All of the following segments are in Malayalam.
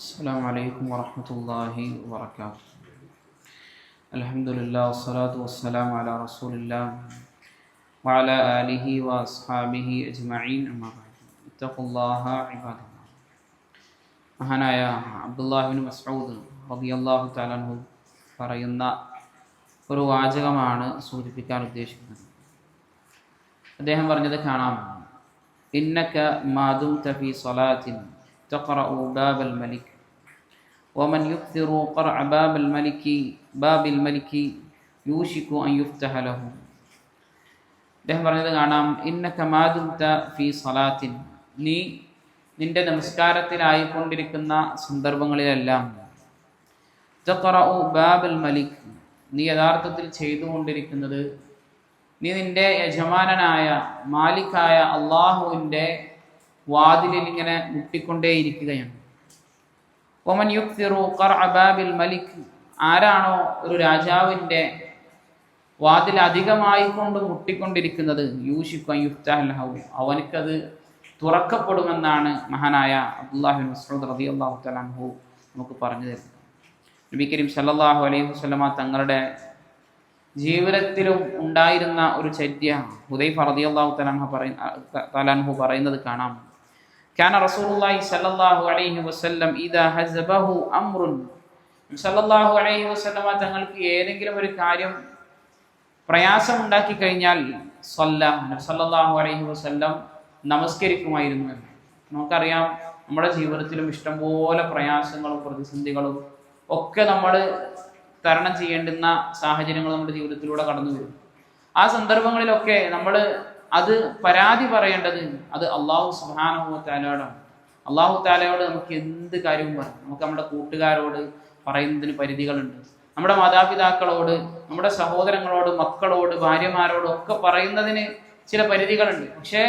السلام عليكم ورحمة الله وبركاته. الحمد لله والصلاة والسلام على رسول الله وعلى آله وأصحابه أجمعين أما بعد اتقوا الله عباد الله. മഹാനായ അബ്ദുല്ലാഹിബ്നു മസ്ഊദ് റളിയല്ലാഹു തആല അൻഹു പറയുന്ന ഒരു വാചകമാണ് സൂചിപ്പിക്കാൻ ഉദ്ദേശിക്കുന്നത്. അദ്ദേഹം പറഞ്ഞത് കാണാം: ഇന്നക മാദുംത ഫീ സ്വലാത്തിൻ തഖറഉ ബാബൽ മലിക് വമൻ യുക്തിറു ഖറഅ ബാബിൽ മലികി യൂഷികു അൻ യുഫ്തഹ ലഹു. അദ്ദേഹം പറഞ്ഞത് കാണാം: ഇന്നക മാദുംത ഫീ സ്വലാത്തിൻ, നീ നിന്റെ നമസ്കാരത്തിലായിക്കൊണ്ടിരിക്കുന്ന സന്ദർഭങ്ങളിലെല്ലാം തഖറഉ ബാബൽ മലിക്, നീ യഥാർത്ഥത്തിൽ ചെയ്തുകൊണ്ടിരിക്കുന്നത് നീ നിന്റെ യജമാനനായ മാലിക്കായ അള്ളാഹുവിൻ്റെ വാതിലിൽ ഇങ്ങനെ മുട്ടിക്കൊണ്ടേയിരിക്കുകയാണ്. ഒമൻ യുക്തിറു ഖറഅ ബാബിൽ മലിക്, ആരാണോ ഒരു രാജാവിൻ്റെ വാതിൽ അധികമായി കൊണ്ട് മുട്ടിക്കൊണ്ടിരിക്കുന്നത്, യൂഷികു അൻ യുഫ്തഹ ലഹു, അവനക്കത് തുറക്കപ്പെടുമെന്നാണ് മഹാനായ അബ്ദുല്ലാഹിബ്നു മസ്ഊദ് റളിയല്ലാഹു തആല അൻഹു നമുക്ക് പറഞ്ഞു തരുന്നത്. നബി കരീം സല്ലല്ലാഹു അലൈഹി വസല്ലമ തങ്ങളുടെ ജീവിതത്തിലും ഉണ്ടായിരുന്ന ഒരു ചര്യ ഹുദൈഫ റളിയല്ലാഹു തആല അൻഹു പറയുന്നത് കാണാം: കാന റസൂലുള്ളാഹി സല്ലല്ലാഹു അലൈഹി വസല്ലം ഇദാ ഹസബഹു അംറുൻ, സല്ലല്ലാഹു അലൈഹി വസല്ലമ തങ്ങൾക്ക് ഏതെങ്കിലും ഒരു കാര്യം പ്രയാസം ഉണ്ടാക്കി കഴിഞ്ഞാൽ സല്ലല്ലാഹു അലൈഹി വസല്ലം നമസ്കരിക്കുമായിരുന്നു എന്ന്. നമുക്കറിയാം, നമ്മുടെ ജീവിതത്തിലും ഇഷ്ടംപോലെ പ്രയാസങ്ങളും പ്രതിസന്ധികളും ഒക്കെ നമ്മൾ തരണം ചെയ്യേണ്ടുന്ന സാഹചര്യങ്ങൾ നമ്മുടെ ജീവിതത്തിലൂടെ കടന്നു വരും. ആ സന്ദർഭങ്ങളിലൊക്കെ നമ്മൾ അത് പരാതി പറയേണ്ടത് അത് അള്ളാഹു സുബ്ഹാനഹു വ തആലയോടാണ്. അള്ളാഹു തആലയോട് നമുക്ക് എന്ത് കാര്യവും പറയാം. നമുക്ക് നമ്മുടെ കൂട്ടുകാരോട് പറയുന്നതിന് പരിധികളുണ്ട്, നമ്മുടെ മാതാപിതാക്കളോട്, നമ്മുടെ സഹോദരങ്ങളോട്, മക്കളോട്, ഭാര്യമാരോടും ഒക്കെ പറയുന്നതിന് ചില പരിധികളുണ്ട്. പക്ഷേ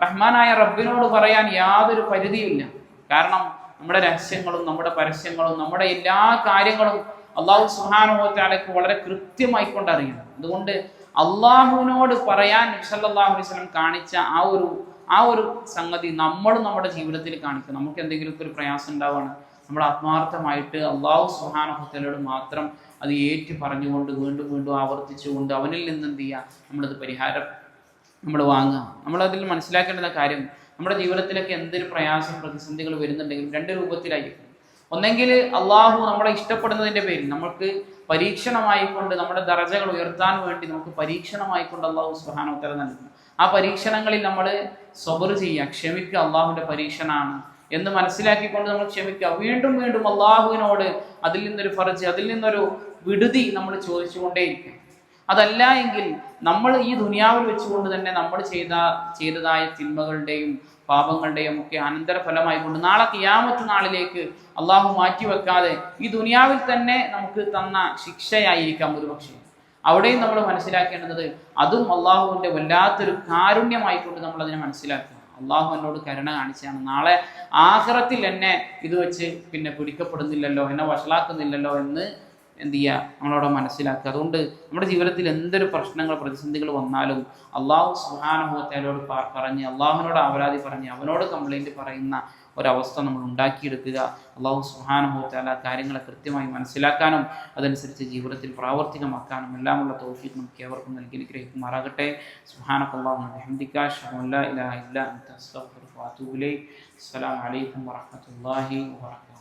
റഹ്മാനായ റബ്ബിനോട് പറയാൻ യാതൊരു പരിധിയുമില്ല. കാരണം നമ്മുടെ രഹസ്യങ്ങളും നമ്മുടെ പരസ്യങ്ങളും നമ്മുടെ എല്ലാ കാര്യങ്ങളും അള്ളാഹു സുബ്ഹാനഹു വ തആലയ്ക്ക് വളരെ കൃത്യമായി കൊണ്ടറിയാം. അതുകൊണ്ട് അള്ളാഹുവിനോട് പറയാൻ നബി സല്ലല്ലാഹു അലൈഹി വസല്ലം കാണിച്ച ആ ഒരു സംഗതി നമ്മളും നമ്മുടെ ജീവിതത്തിൽ കാണിക്കുക. നമുക്ക് എന്തെങ്കിലുമൊക്കെ ഒരു പ്രയാസം ഉണ്ടാവുകയാണ്, നമ്മൾ ആത്മാർത്ഥമായിട്ട് അള്ളാഹു സുബ്ഹാനഹു വ തആലയോട് മാത്രം അത് ഏറ്റു പറഞ്ഞുകൊണ്ട് വീണ്ടും വീണ്ടും ആവർത്തിച്ചുകൊണ്ട് അവനിൽ നിന്ന് എന്ത് ചെയ്യുക, നമ്മളത് പരിഹാരം നമ്മൾ വാങ്ങുക. നമ്മളതിൽ മനസ്സിലാക്കേണ്ട കാര്യം, നമ്മുടെ ജീവിതത്തിലൊക്കെ എന്തൊരു പ്രയാസം പ്രതിസന്ധികൾ വരുന്നുണ്ടെങ്കിലും രണ്ട് രൂപത്തിലായിരിക്കും. ഒന്നെങ്കിൽ അള്ളാഹു നമ്മളെ ഇഷ്ടപ്പെടുന്നതിൻ്റെ പേരിൽ നമുക്ക് പരീക്ഷണമായിക്കൊണ്ട് നമ്മുടെ ദറജകൾ ഉയർത്താൻ വേണ്ടി നമുക്ക് പരീക്ഷണമായിക്കൊണ്ട് അള്ളാഹു സുബ്ഹാനഹു വ തആല നൽകുന്നു. ആ പരീക്ഷണങ്ങളിൽ നമ്മൾ സബർ ചെയ്യുക, ക്ഷമിക്കുക, അള്ളാഹുവിൻ്റെ പരീക്ഷണമാണ് എന്ന് മനസ്സിലാക്കിക്കൊണ്ട് നമ്മൾ ക്ഷമിക്കുക. വീണ്ടും വീണ്ടും അള്ളാഹുവിനോട് അതിൽ നിന്നൊരു ഫർജ്, അതിൽ നിന്നൊരു വിടുതി നമ്മൾ ചോദിച്ചുകൊണ്ടേയിരിക്കും. അതല്ല എങ്കിൽ നമ്മൾ ഈ ദുനിയാവിൽ വെച്ചുകൊണ്ട് തന്നെ നമ്മൾ ചെയ്തതായ തിന്മകളുടെയും പാപങ്ങളുടെയും ഒക്കെ അനന്തരഫലമായിക്കൊണ്ട് നാളെ ഖിയാമത്ത് നാളിലേക്ക് അള്ളാഹു മാറ്റിവെക്കാതെ ഈ ദുനിയാവിൽ തന്നെ നമുക്ക് തന്ന ശിക്ഷയായിരിക്കാം ഒരുപക്ഷെ. അവിടെയും നമ്മൾ മനസ്സിലാക്കേണ്ടത് അതും അള്ളാഹുവിൻ്റെ വല്ലാത്തൊരു കാരുണ്യമായിക്കൊണ്ട് നമ്മൾ അതിനെ മനസ്സിലാക്കുക. അള്ളാഹു എന്നോട് കരുണ കാണിച്ചാണ്, നാളെ ആഖിറത്തിൽ എന്നെ ഇത് വെച്ച് പിന്നെ പിടിക്കപ്പെടുന്നില്ലല്ലോ, എന്നെ വഷളാക്കുന്നില്ലല്ലോ എന്ന് എന്ത് ചെയ്യുക, നമ്മളവിടെ മനസ്സിലാക്കുക. അതുകൊണ്ട് നമ്മുടെ ജീവിതത്തിൽ എന്തൊരു പ്രശ്നങ്ങൾ പ്രതിസന്ധികൾ വന്നാലും അള്ളാഹു സുബ്ഹാനഹു വ തആലയോട് പറഞ്ഞ് അള്ളാഹുവിനോട് അപരാധി പറഞ്ഞ് അവനോട് കംപ്ലൈൻറ്റ് പറയുന്ന ഒരവസ്ഥ നമ്മൾ ഉണ്ടാക്കിയെടുക്കുക. അള്ളാഹു സുബ്ഹാനഹു വ തആല കാര്യങ്ങളെ കൃത്യമായി മനസ്സിലാക്കാനും അതനുസരിച്ച് ജീവിതത്തിൽ പ്രാവർത്തികമാക്കാനും എല്ലാമുള്ള തൗഫീഖ് നമുക്ക് ഏവർക്കും നൽകി അനുഗ്രഹിക്കുമാറാകട്ടെ. സുബ്ഹാനകല്ലാഹു വബിഹംദിക അശ്ഹദു അൻ ലാ ഇലാഹ ഇല്ലാ അൻത അസ്തഗ്ഫിറുക വ അതൂബു ഇലൈക്. അസ്സലാമു അലൈക്കും വറഹ്മത്തുള്ളാഹി വബറകാതുഹു.